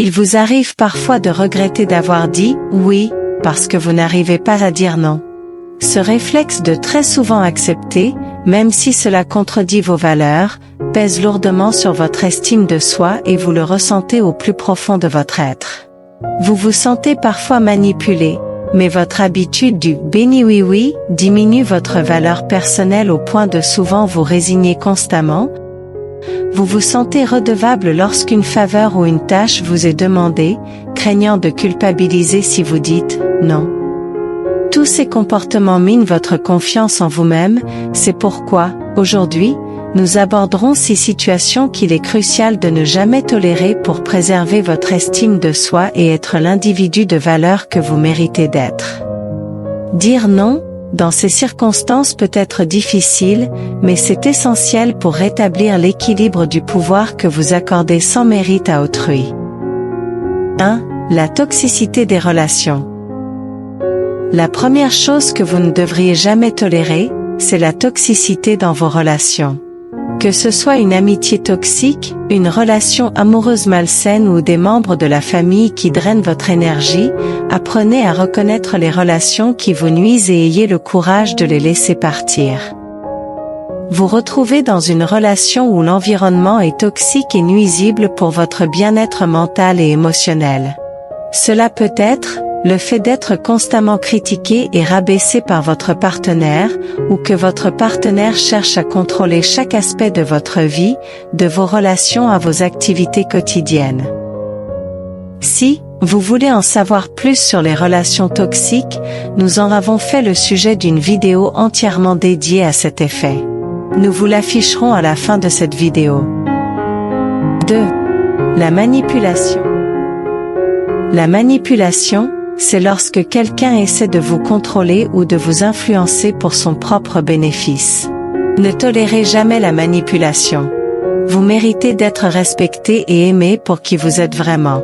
Il vous arrive parfois de regretter d'avoir dit « oui » parce que vous n'arrivez pas à dire « non ». Ce réflexe de très souvent accepter, même si cela contredit vos valeurs, pèse lourdement sur votre estime de soi et vous le ressentez au plus profond de votre être. Vous vous sentez parfois manipulé, mais votre habitude du « béni oui oui » diminue votre valeur personnelle au point de souvent vous résigner constamment. Vous vous sentez redevable lorsqu'une faveur ou une tâche vous est demandée, craignant de culpabiliser si vous dites « non ». Tous ces comportements minent votre confiance en vous-même, c'est pourquoi, aujourd'hui, nous aborderons 6 situations qu'il est crucial de ne jamais tolérer pour préserver votre estime de soi et être l'individu de valeur que vous méritez d'être. Dire non, dans ces circonstances peut être difficile, mais c'est essentiel pour rétablir l'équilibre du pouvoir que vous accordez sans mérite à autrui. 1. La toxicité des relations. La première chose que vous ne devriez jamais tolérer, c'est la toxicité dans vos relations. Que ce soit une amitié toxique, une relation amoureuse malsaine ou des membres de la famille qui drainent votre énergie, apprenez à reconnaître les relations qui vous nuisent et ayez le courage de les laisser partir. Vous retrouvez dans une relation où l'environnement est toxique et nuisible pour votre bien-être mental et émotionnel. Cela peut être le fait d'être constamment critiqué et rabaissé par votre partenaire, ou que votre partenaire cherche à contrôler chaque aspect de votre vie, de vos relations à vos activités quotidiennes. Si vous voulez en savoir plus sur les relations toxiques, nous en avons fait le sujet d'une vidéo entièrement dédiée à cet effet. Nous vous l'afficherons à la fin de cette vidéo. 2. La manipulation. La manipulation, c'est lorsque quelqu'un essaie de vous contrôler ou de vous influencer pour son propre bénéfice. Ne tolérez jamais la manipulation. Vous méritez d'être respecté et aimé pour qui vous êtes vraiment.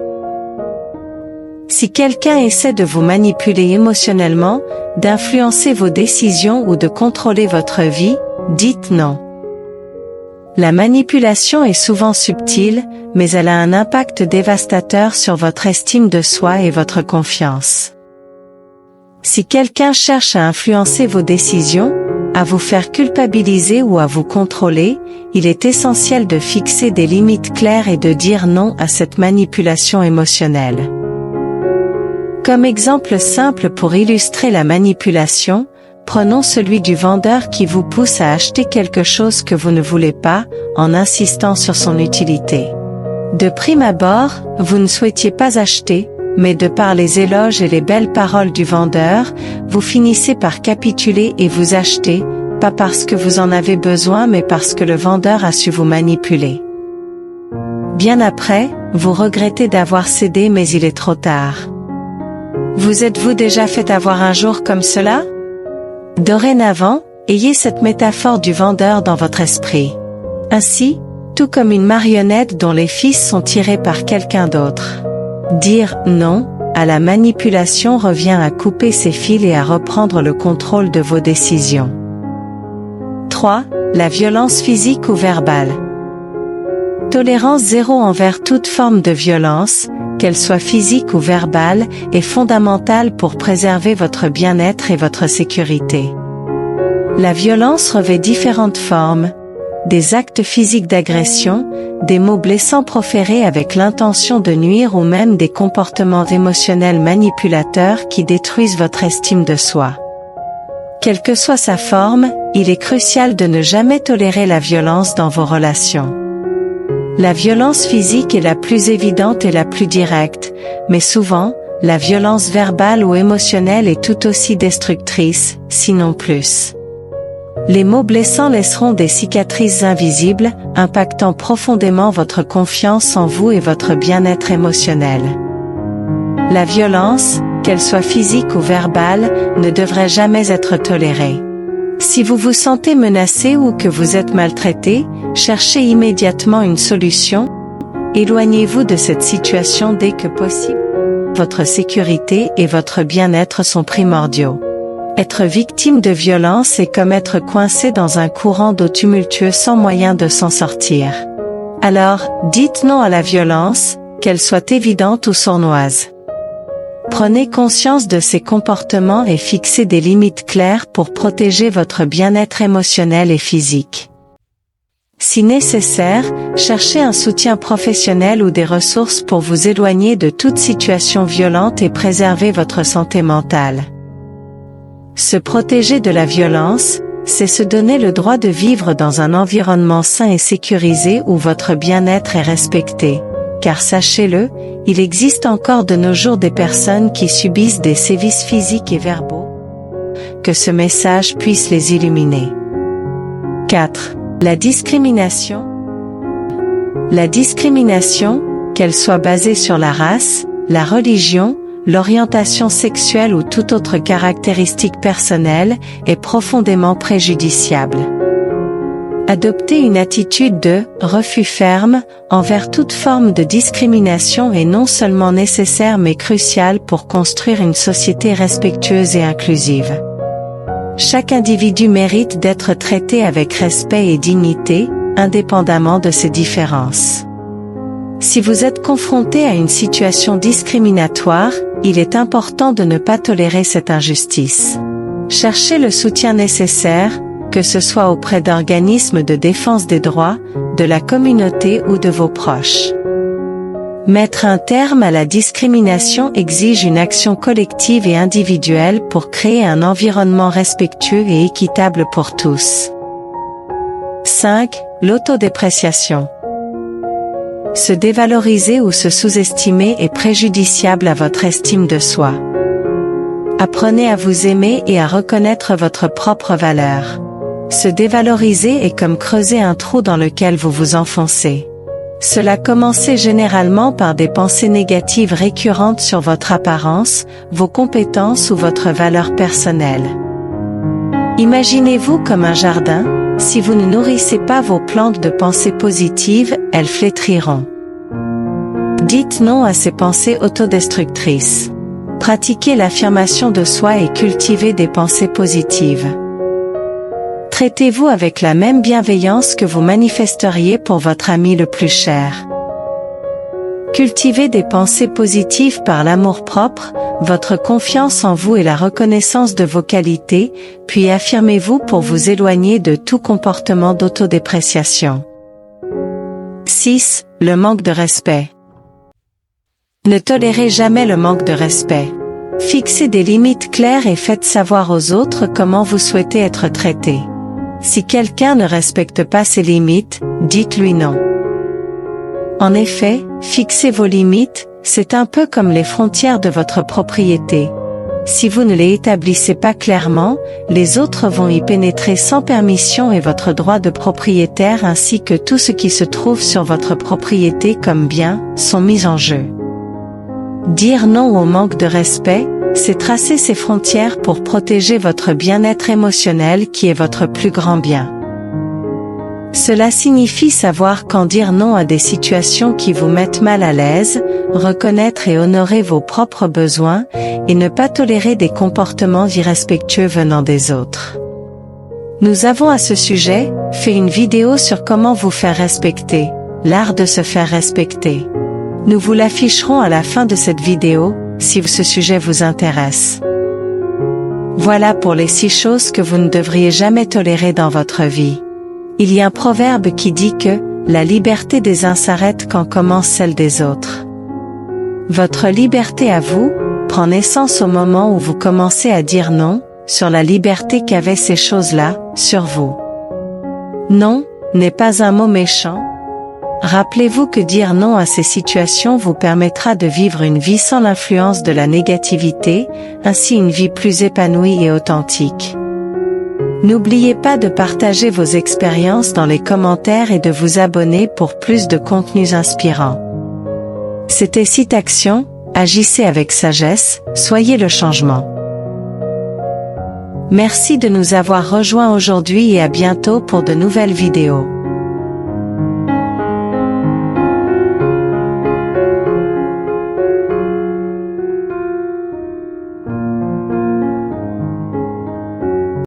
Si quelqu'un essaie de vous manipuler émotionnellement, d'influencer vos décisions ou de contrôler votre vie, dites non. La manipulation est souvent subtile, mais elle a un impact dévastateur sur votre estime de soi et votre confiance. Si quelqu'un cherche à influencer vos décisions, à vous faire culpabiliser ou à vous contrôler, il est essentiel de fixer des limites claires et de dire non à cette manipulation émotionnelle. Comme exemple simple pour illustrer la manipulation, prenons celui du vendeur qui vous pousse à acheter quelque chose que vous ne voulez pas, en insistant sur son utilité. De prime abord, vous ne souhaitiez pas acheter, mais de par les éloges et les belles paroles du vendeur, vous finissez par capituler et vous achetez, pas parce que vous en avez besoin mais parce que le vendeur a su vous manipuler. Bien après, vous regrettez d'avoir cédé mais il est trop tard. Vous êtes-vous déjà fait avoir un jour comme cela ? Dorénavant, ayez cette métaphore du vendeur dans votre esprit. Ainsi, tout comme une marionnette dont les fils sont tirés par quelqu'un d'autre. Dire « non » à la manipulation revient à couper ses fils et à reprendre le contrôle de vos décisions. 3. La violence physique ou verbale. Tolérance zéro envers toute forme de violence, qu'elle soit physique ou verbale, est fondamentale pour préserver votre bien-être et votre sécurité. La violence revêt différentes formes, des actes physiques d'agression, des mots blessants proférés avec l'intention de nuire ou même des comportements émotionnels manipulateurs qui détruisent votre estime de soi. Quelle que soit sa forme, il est crucial de ne jamais tolérer la violence dans vos relations. La violence physique est la plus évidente et la plus directe, mais souvent, la violence verbale ou émotionnelle est tout aussi destructrice, sinon plus. Les mots blessants laisseront des cicatrices invisibles, impactant profondément votre confiance en vous et votre bien-être émotionnel. La violence, qu'elle soit physique ou verbale, ne devrait jamais être tolérée. Si vous vous sentez menacé ou que vous êtes maltraité, cherchez immédiatement une solution. Éloignez-vous de cette situation dès que possible. Votre sécurité et votre bien-être sont primordiaux. Être victime de violence est comme être coincé dans un courant d'eau tumultueux sans moyen de s'en sortir. Alors, dites non à la violence, qu'elles soient évidentes ou sournoises. Prenez conscience de ces comportements et fixez des limites claires pour protéger votre bien-être émotionnel et physique. Si nécessaire, cherchez un soutien professionnel ou des ressources pour vous éloigner de toute situation violente et préserver votre santé mentale. Se protéger de la violence, c'est se donner le droit de vivre dans un environnement sain et sécurisé où votre bien-être est respecté. Car sachez-le, il existe encore de nos jours des personnes qui subissent des sévices physiques et verbaux. Que ce message puisse les illuminer. 4. La discrimination. La discrimination, qu'elle soit basée sur la race, la religion, l'orientation sexuelle ou toute autre caractéristique personnelle, est profondément préjudiciable. Adopter une attitude de refus ferme envers toute forme de discrimination est non seulement nécessaire mais crucial pour construire une société respectueuse et inclusive. Chaque individu mérite d'être traité avec respect et dignité, indépendamment de ses différences. Si vous êtes confronté à une situation discriminatoire, il est important de ne pas tolérer cette injustice. Cherchez le soutien nécessaire, que ce soit auprès d'organismes de défense des droits, de la communauté ou de vos proches. Mettre un terme à la discrimination exige une action collective et individuelle pour créer un environnement respectueux et équitable pour tous. 5. L'autodépréciation. Se dévaloriser ou se sous-estimer est préjudiciable à votre estime de soi. Apprenez à vous aimer et à reconnaître votre propre valeur. Se dévaloriser est comme creuser un trou dans lequel vous vous enfoncez. Cela commence généralement par des pensées négatives récurrentes sur votre apparence, vos compétences ou votre valeur personnelle. Imaginez-vous comme un jardin, si vous ne nourrissez pas vos plantes de pensées positives, elles flétriront. Dites non à ces pensées autodestructrices. Pratiquez l'affirmation de soi et cultivez des pensées positives. Traitez-vous avec la même bienveillance que vous manifesteriez pour votre ami le plus cher. Cultivez des pensées positives par l'amour-propre, votre confiance en vous et la reconnaissance de vos qualités, puis affirmez-vous pour vous éloigner de tout comportement d'autodépréciation. 6. Le manque de respect. Ne tolérez jamais le manque de respect. Fixez des limites claires et faites savoir aux autres comment vous souhaitez être traité. Si quelqu'un ne respecte pas ses limites, dites-lui non. En effet, fixer vos limites, c'est un peu comme les frontières de votre propriété. Si vous ne les établissez pas clairement, les autres vont y pénétrer sans permission et votre droit de propriétaire ainsi que tout ce qui se trouve sur votre propriété comme bien, sont mis en jeu. Dire non au manque de respect, c'est tracer ces frontières pour protéger votre bien-être émotionnel qui est votre plus grand bien. Cela signifie savoir quand dire non à des situations qui vous mettent mal à l'aise, reconnaître et honorer vos propres besoins, et ne pas tolérer des comportements irrespectueux venant des autres. Nous avons à ce sujet, fait une vidéo sur comment vous faire respecter, l'art de se faire respecter. Nous vous l'afficherons à la fin de cette vidéo, si ce sujet vous intéresse. Voilà pour les 6 choses que vous ne devriez jamais tolérer dans votre vie. Il y a un proverbe qui dit que « la liberté des uns s'arrête quand commence celle des autres ». Votre liberté à vous prend naissance au moment où vous commencez à dire non, sur la liberté qu'avaient ces choses-là, sur vous. Non n'est pas un mot méchant. Rappelez-vous que dire non à ces situations vous permettra de vivre une vie sans l'influence de la négativité, ainsi une vie plus épanouie et authentique. N'oubliez pas de partager vos expériences dans les commentaires et de vous abonner pour plus de contenus inspirants. C'était Citaction, agissez avec sagesse, soyez le changement. Merci de nous avoir rejoints aujourd'hui et à bientôt pour de nouvelles vidéos.